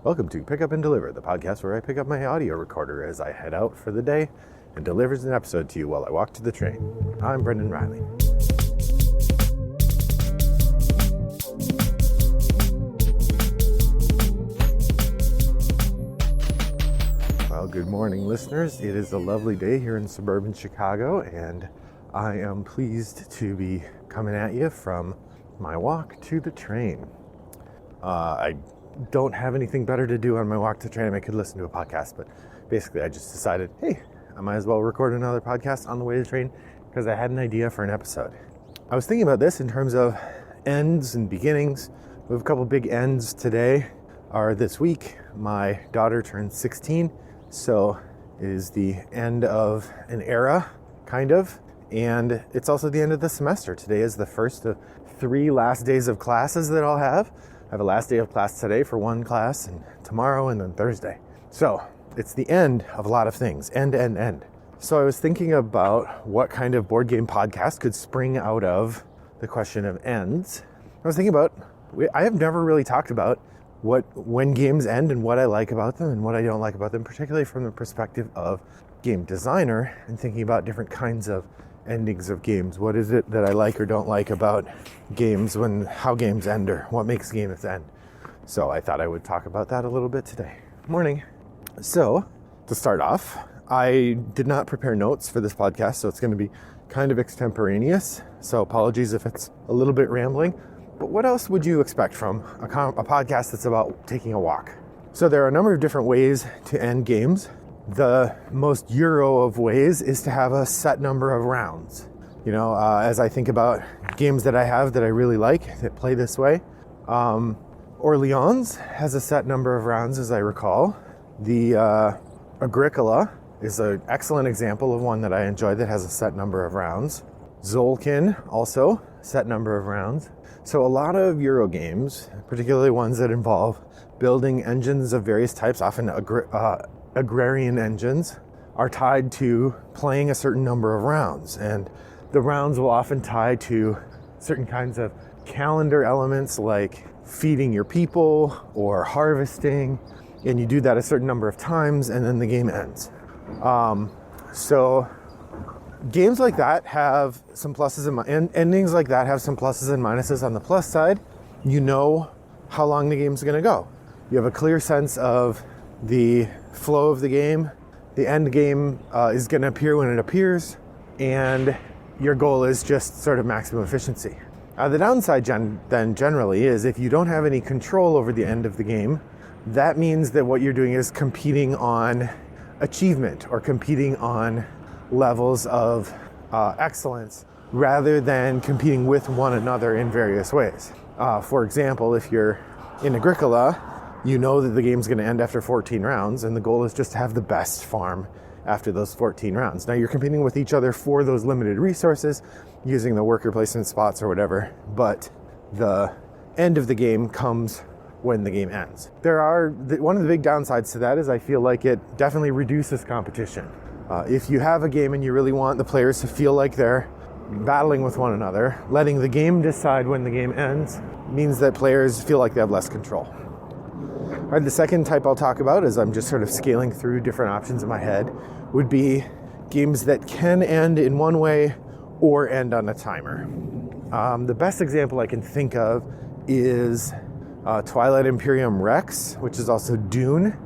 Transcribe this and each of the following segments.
Welcome to Pick Up and Deliver, the podcast where I pick up my audio recorder as I head out for the day and delivers an episode to you while I walk to the train. I'm Brendan Riley. Well, good morning, listeners. It is a lovely day here in suburban Chicago, and I am pleased to be coming at you from my walk to the train. I don't have anything better to do on my walk to the train. I could listen to a podcast, but basically I just decided, hey, I might as well record another podcast on the way to the train because I had an idea for an episode. I was thinking about this in terms of ends and beginnings. We have a couple big ends today, or this week. My daughter turned 16, so it is the end of an era, kind of, and it's also the end of the semester. Today is the first of 3 last days of classes that I'll have. I have a last day of class today for one class, and tomorrow, and then Thursday. So it's the end of a lot of things. End. So I was thinking about what kind of board game podcast could spring out of the question of ends. I was thinking about, I have never really talked about when games end and what I like about them and what I don't like about them, particularly from the perspective of game designer and thinking about different kinds of endings of games. What is it that I like or don't like about games, how games end, or what makes games end? So I thought I would talk about that a little bit today. Morning. So to start off, I did not prepare notes for this podcast, so it's going to be kind of extemporaneous. So apologies if it's a little bit rambling. But what else would you expect from a podcast that's about taking a walk? So there are a number of different ways to end games. The most Euro of ways is to have a set number of rounds. As I think about games that I have that I really like that play this way, Orleans has a set number of rounds, as I recall. The Agricola is an excellent example of one that I enjoy that has a set number of rounds. Zolkin, also set number of rounds. So a lot of Euro games, particularly ones that involve building engines of various types, often agrarian engines, are tied to playing a certain number of rounds, and the rounds will often tie to certain kinds of calendar elements like feeding your people or harvesting, and you do that a certain number of times and then the game ends. So games like that have some pluses and endings like that have some pluses and minuses. On the plus side, you know how long the game's going to go. You have a clear sense of the flow of the game. The end game is going to appear when it appears, and your goal is just sort of maximum efficiency. The downside then generally is if you don't have any control over the end of the game, that means that what you're doing is competing on achievement or competing on levels of excellence rather than competing with one another in various ways. For example, if you're in Agricola, you know that the game's going to end after 14 rounds, and the goal is just to have the best farm after those 14 rounds. Now, you're competing with each other for those limited resources, using the worker placement spots or whatever, but the end of the game comes when the game ends. One of the big downsides to that is I feel like it definitely reduces competition. If you have a game and you really want the players to feel like they're battling with one another, letting the game decide when the game ends means that players feel like they have less control. All right, the second type I'll talk about, as I'm just sort of scaling through different options in my head, would be games that can end in one way or end on a timer. The best example I can think of is Twilight Imperium Rex, which is also Dune.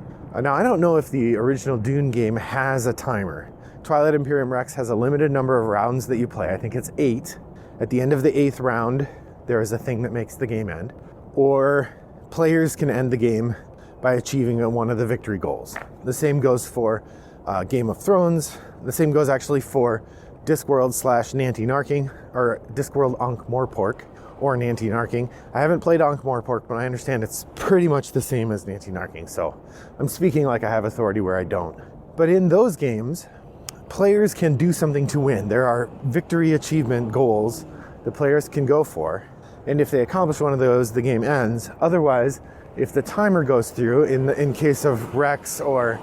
Now, I don't know if the original Dune game has a timer. Twilight Imperium Rex has a limited number of rounds that you play. I think it's 8. At the end of the 8th round, there is a thing that makes the game end. Or players can end the game by achieving one of the victory goals. The same goes for Game of Thrones. The same goes actually for Discworld / Nanty-Narking, or Discworld Ankh-Morpork, or Nanty-Narking. I haven't played Ankh-Morpork, but I understand it's pretty much the same as Nanty-Narking, so I'm speaking like I have authority where I don't. But in those games, players can do something to win. There are victory achievement goals that players can go for, and if they accomplish one of those, the game ends. Otherwise, if the timer goes through, in case of Rex or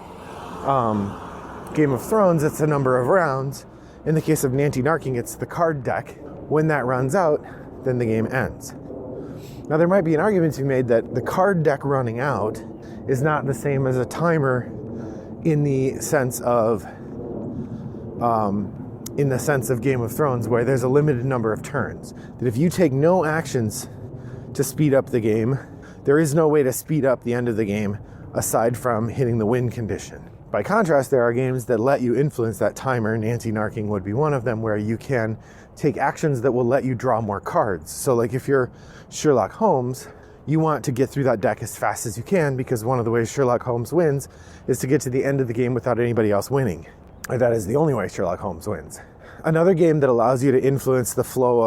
Game of Thrones, it's a number of rounds. In the case of Nanty-Narking, it's the card deck. When that runs out, then the game ends. Now, there might be an argument to be made that the card deck running out is not the same as a timer in the sense of Game of Thrones, where there's a limited number of turns. That if you take no actions to speed up the game, there is no way to speed up the end of the game aside from hitting the win condition. By contrast, there are games that let you influence that timer. Anti-narking would be one of them, where you can take actions that will let you draw more cards. So like if you're Sherlock Holmes, you want to get through that deck as fast as you can, because one of the ways Sherlock Holmes wins is to get to the end of the game without anybody else winning. Or that is the only way Sherlock Holmes wins. Another game that allows you to influence the flow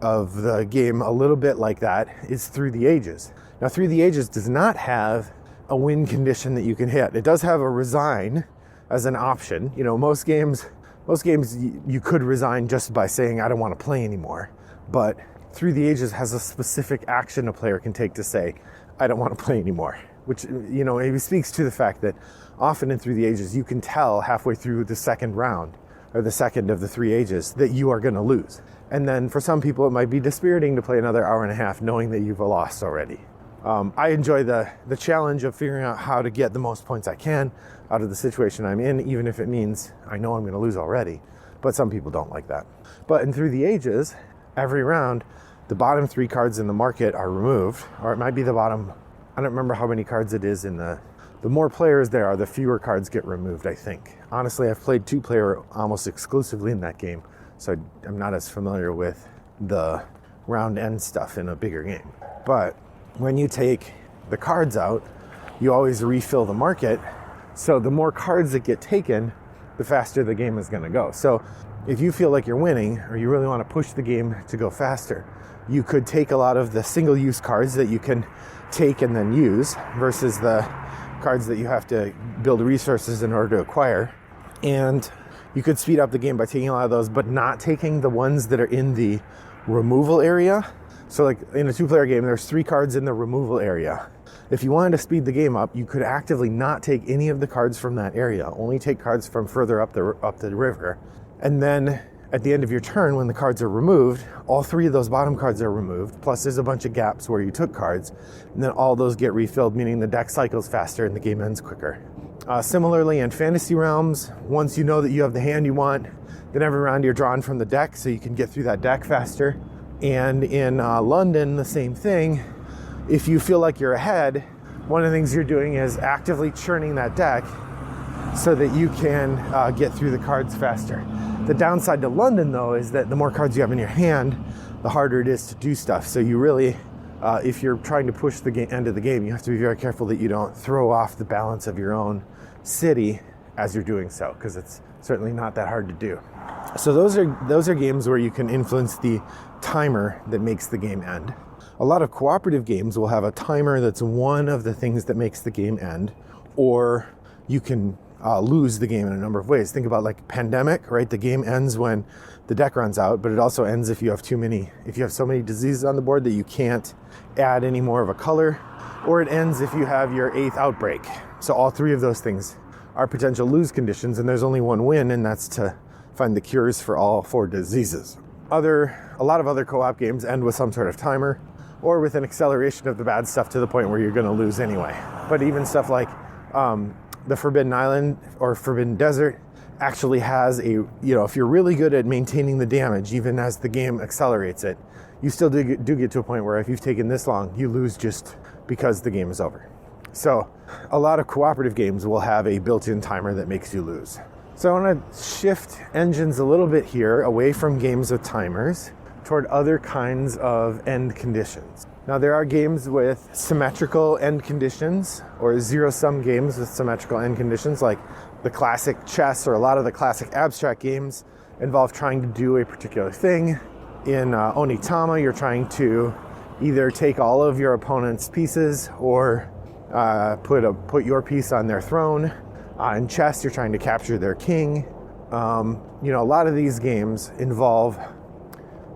of the game a little bit like that is Through the Ages. Now, Through the Ages does not have a win condition that you can hit. It does have a resign as an option. You know, most games you could resign just by saying, I don't want to play anymore. But Through the Ages has a specific action a player can take to say, I don't want to play anymore. Which, you know, it speaks to the fact that often in Through the Ages, you can tell halfway through the second round, or the second of the 3 ages, that you are going to lose. And then for some people, it might be dispiriting to play another hour and a half knowing that you've lost already. I enjoy the challenge of figuring out how to get the most points I can out of the situation I'm in, even if it means I know I'm going to lose already. But some people don't like that. But in Through the Ages, every round, the bottom 3 cards in the market are removed, or it might be the bottom, I don't remember how many cards it is in the more players there are, the fewer cards get removed, I think. Honestly, I've played 2-player almost exclusively in that game, so I'm not as familiar with the round end stuff in a bigger game. But when you take the cards out, you always refill the market. So the more cards that get taken, the faster the game is going to go. So if you feel like you're winning, or you really want to push the game to go faster, you could take a lot of the single-use cards that you can take and then use versus the cards that you have to build resources in order to acquire. And you could speed up the game by taking a lot of those, but not taking the ones that are in the removal area. So like in a 2-player game, there's 3 cards in the removal area. If you wanted to speed the game up, you could actively not take any of the cards from that area, only take cards from further up the river. And then at the end of your turn, when the cards are removed, all 3 of those bottom cards are removed, plus there's a bunch of gaps where you took cards, and then all those get refilled, meaning the deck cycles faster and the game ends quicker. Similarly, in Fantasy Realms, once you know that you have the hand you want, then every round you're drawn from the deck, so you can get through that deck faster. And in London, the same thing. If you feel like you're ahead, one of the things you're doing is actively churning that deck so that you can get through the cards faster. The downside to London, though, is that the more cards you have in your hand, the harder it is to do stuff. So you really, if you're trying to push the end of the game, you have to be very careful that you don't throw off the balance of your own city as you're doing so, because it's certainly not that hard to do. So those are games where you can influence the timer that makes the game end. A lot of cooperative games will have a timer that's one of the things that makes the game end, or you can lose the game in a number of ways. Think about like Pandemic, right? The game ends when the deck runs out, but it also ends if you have so many diseases on the board that you can't add any more of a color, or it ends if you have your 8th outbreak. So all 3 of those things are potential lose conditions, and there's only one win, and that's to find the cures for all 4 diseases. A lot of other co-op games end with some sort of timer, or with an acceleration of the bad stuff to the point where you're going to lose anyway. But even stuff like the Forbidden Island or Forbidden Desert actually has if you're really good at maintaining the damage, even as the game accelerates it, you still do get to a point where if you've taken this long, you lose just because the game is over. So a lot of cooperative games will have a built-in timer that makes you lose. So I want to shift engines a little bit here away from games with timers toward other kinds of end conditions. Now there are games with symmetrical end conditions, or zero-sum games with symmetrical end conditions, like the classic chess or a lot of the classic abstract games involve trying to do a particular thing. In Onitama, you're trying to either take all of your opponent's pieces or put your piece on their throne. In chess, you're trying to capture their king. A lot of these games involve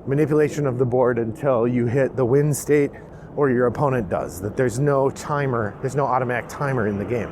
manipulation of the board until you hit the win state or your opponent does. That there's no automatic timer in the game.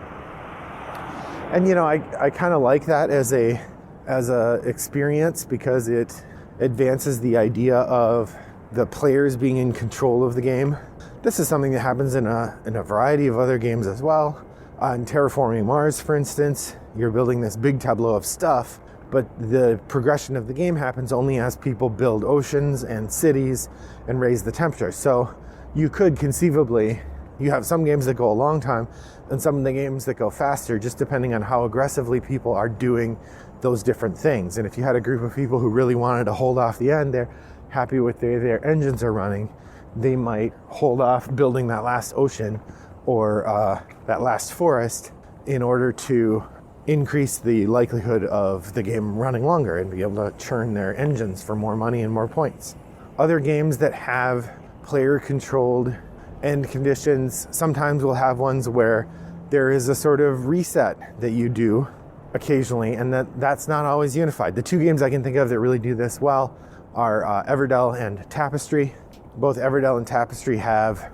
And I kind of like that as a experience, because it advances the idea of the players being in control of the game. This is something that happens in a variety of other games as well. On Terraforming Mars, for instance, you're building this big tableau of stuff, but the progression of the game happens only as people build oceans and cities and raise the temperature. So you could conceivably, you have some games that go a long time and some of the games that go faster, just depending on how aggressively people are doing those different things. And if you had a group of people who really wanted to hold off the end, they're happy with their engines are running, they might hold off building that last ocean or that last forest in order to increase the likelihood of the game running longer and be able to churn their engines for more money and more points. Other games that have player-controlled end conditions sometimes will have ones where there is a sort of reset that you do occasionally, and that's not always unified. The two games I can think of that really do this well are Everdell and Tapestry. Both Everdell and Tapestry have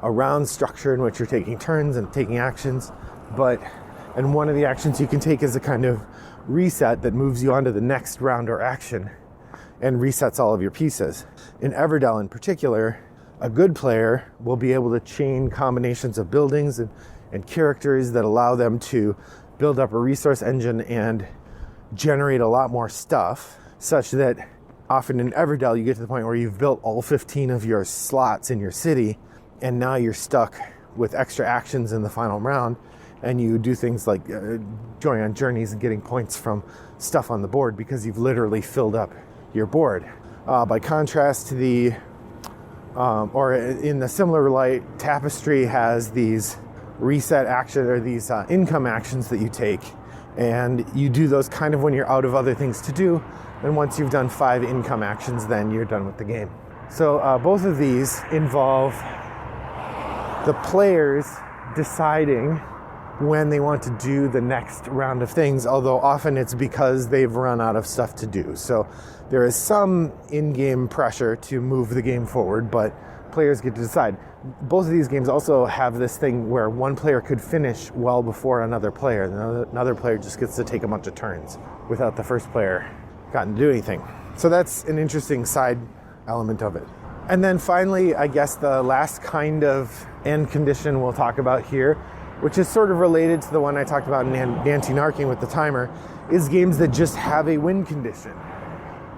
a round structure in which you're taking turns and taking actions, and one of the actions you can take is a kind of reset that moves you on to the next round or action and resets all of your pieces. In Everdell in particular, a good player will be able to chain combinations of buildings and characters that allow them to build up a resource engine and generate a lot more stuff, such that often in Everdell you get to the point where you've built all 15 of your slots in your city, and now you're stuck with extra actions in the final round, and you do things like going on journeys and getting points from stuff on the board because you've literally filled up your board. By contrast to or in the similar light, Tapestry has these reset action or these income actions that you take, and you do those kind of when you're out of other things to do, and once you've done 5 income actions, then you're done with the game. So both of these involve the players deciding when they want to do the next round of things, although often it's because they've run out of stuff to do. So there is some in-game pressure to move the game forward, but players get to decide. Both of these games also have this thing where one player could finish well before another player. Another player just gets to take a bunch of turns without the first player gotten to do anything. So that's an interesting side element of it. And then finally, I guess the last kind of end condition we'll talk about here, which is sort of related to the one I talked about in anti-narking with the timer, is games that just have a win condition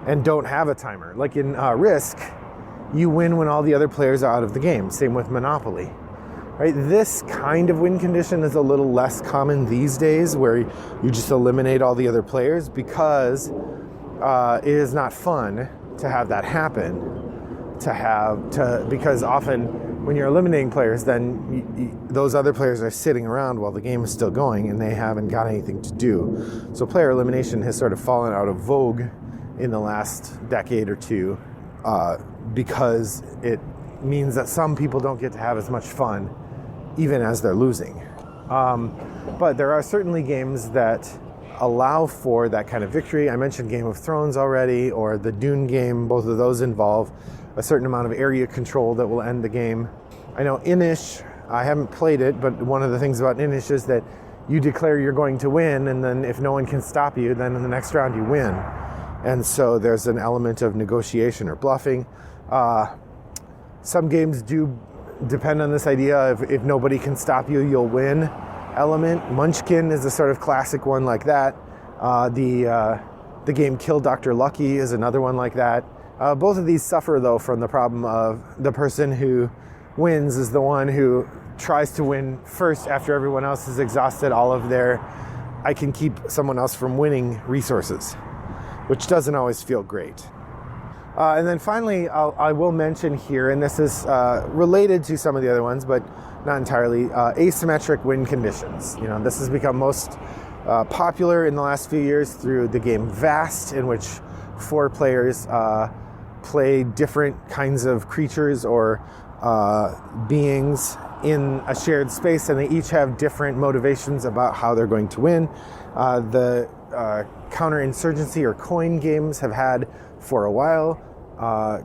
and don't have a timer. Like in Risk, you win when all the other players are out of the game. Same with Monopoly. Right? This kind of win condition is a little less common these days, where you just eliminate all the other players, because it is not fun to have that happen. Because often when you're eliminating players, then those other players are sitting around while the game is still going and they haven't got anything to do. So player elimination has sort of fallen out of vogue in the last decade or two, because it means that some people don't get to have as much fun even as they're losing. But there are certainly games that allow for that kind of victory. I mentioned Game of Thrones already, or the Dune game. Both of those involve a certain amount of area control that will end the game. I know Inish, I haven't played it, but one of the things about Inish is that you declare you're going to win, and then if no one can stop you, then in the next round you win. And so there's an element of negotiation or bluffing. Some games do depend on this idea of if nobody can stop you, you'll win element. Munchkin is a sort of classic one like that. The game Kill Dr. Lucky is another one like that. Both of these suffer, though, from the problem of the person who wins is the one who tries to win first after everyone else has exhausted all of their I can keep someone else from winning resources, which doesn't always feel great. And then finally, I will mention here, and this is related to some of the other ones, but not entirely, asymmetric win conditions. You know, this has become most popular in the last few years through the game Vast, in which 4 players play different kinds of creatures or beings in a shared space, and they each have different motivations about how they're going to win. The counterinsurgency or coin games have had for a while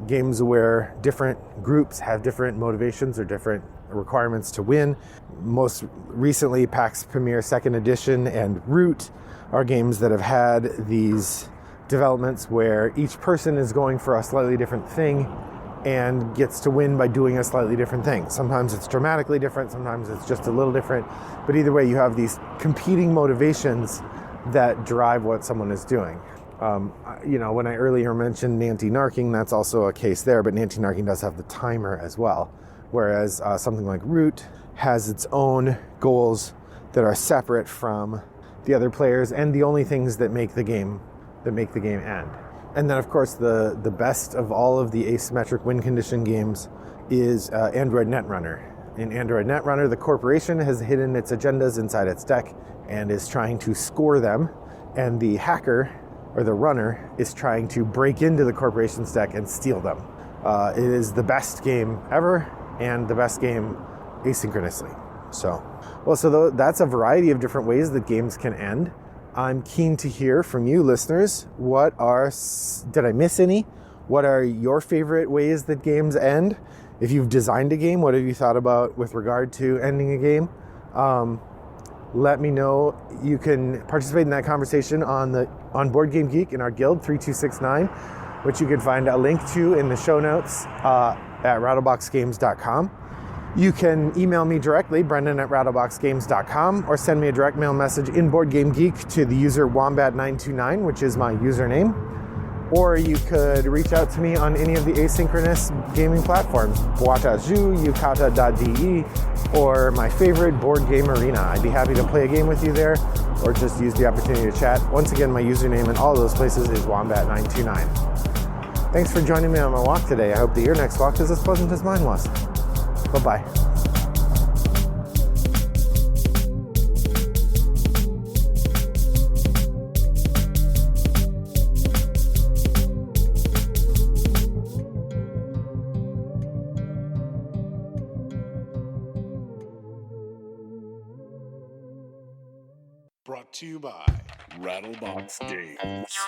games where different groups have different motivations or different requirements to win. Most recently, PAX Premier 2nd Edition and Root are games that have had these developments where each person is going for a slightly different thing and gets to win by doing a slightly different thing. Sometimes it's dramatically different, sometimes it's just a little different, but either way you have these competing motivations that drive what someone is doing. When I earlier mentioned anti-narking, that's also a case there, but anti-narking does have the timer as well, whereas something like Root has its own goals that are separate from the other players and the only things that make the game end. And then, of course, the best of all of the asymmetric win condition games is Android Netrunner. In Android Netrunner, the corporation has hidden its agendas inside its deck and is trying to score them, and the hacker, or the runner, is trying to break into the corporation's deck and steal them. It is the best game ever, and the best game asynchronously. So that's a variety of different ways that games can end. I'm keen to hear from you listeners. Did I miss any? What are your favorite ways that games end? If you've designed a game, what have you thought about with regard to ending a game? Let me know. You can participate in that conversation on Board Game Geek in our guild 3269, which you can find a link to in the show notes at rattleboxgames.com. You can email me directly, brendan@rattleboxgames.com, or send me a direct mail message in Board Game Geek to the user Wombat929, which is my username. Or you could reach out to me on any of the asynchronous gaming platforms, Boataju, Yukata.de, or my favorite Board Game Arena. I'd be happy to play a game with you there, or just use the opportunity to chat. Once again, my username in all of those places is Wombat929. Thanks for joining me on my walk today. I hope that your next walk is as pleasant as mine was. Bye-bye. Brought to you by Rattlebox Games.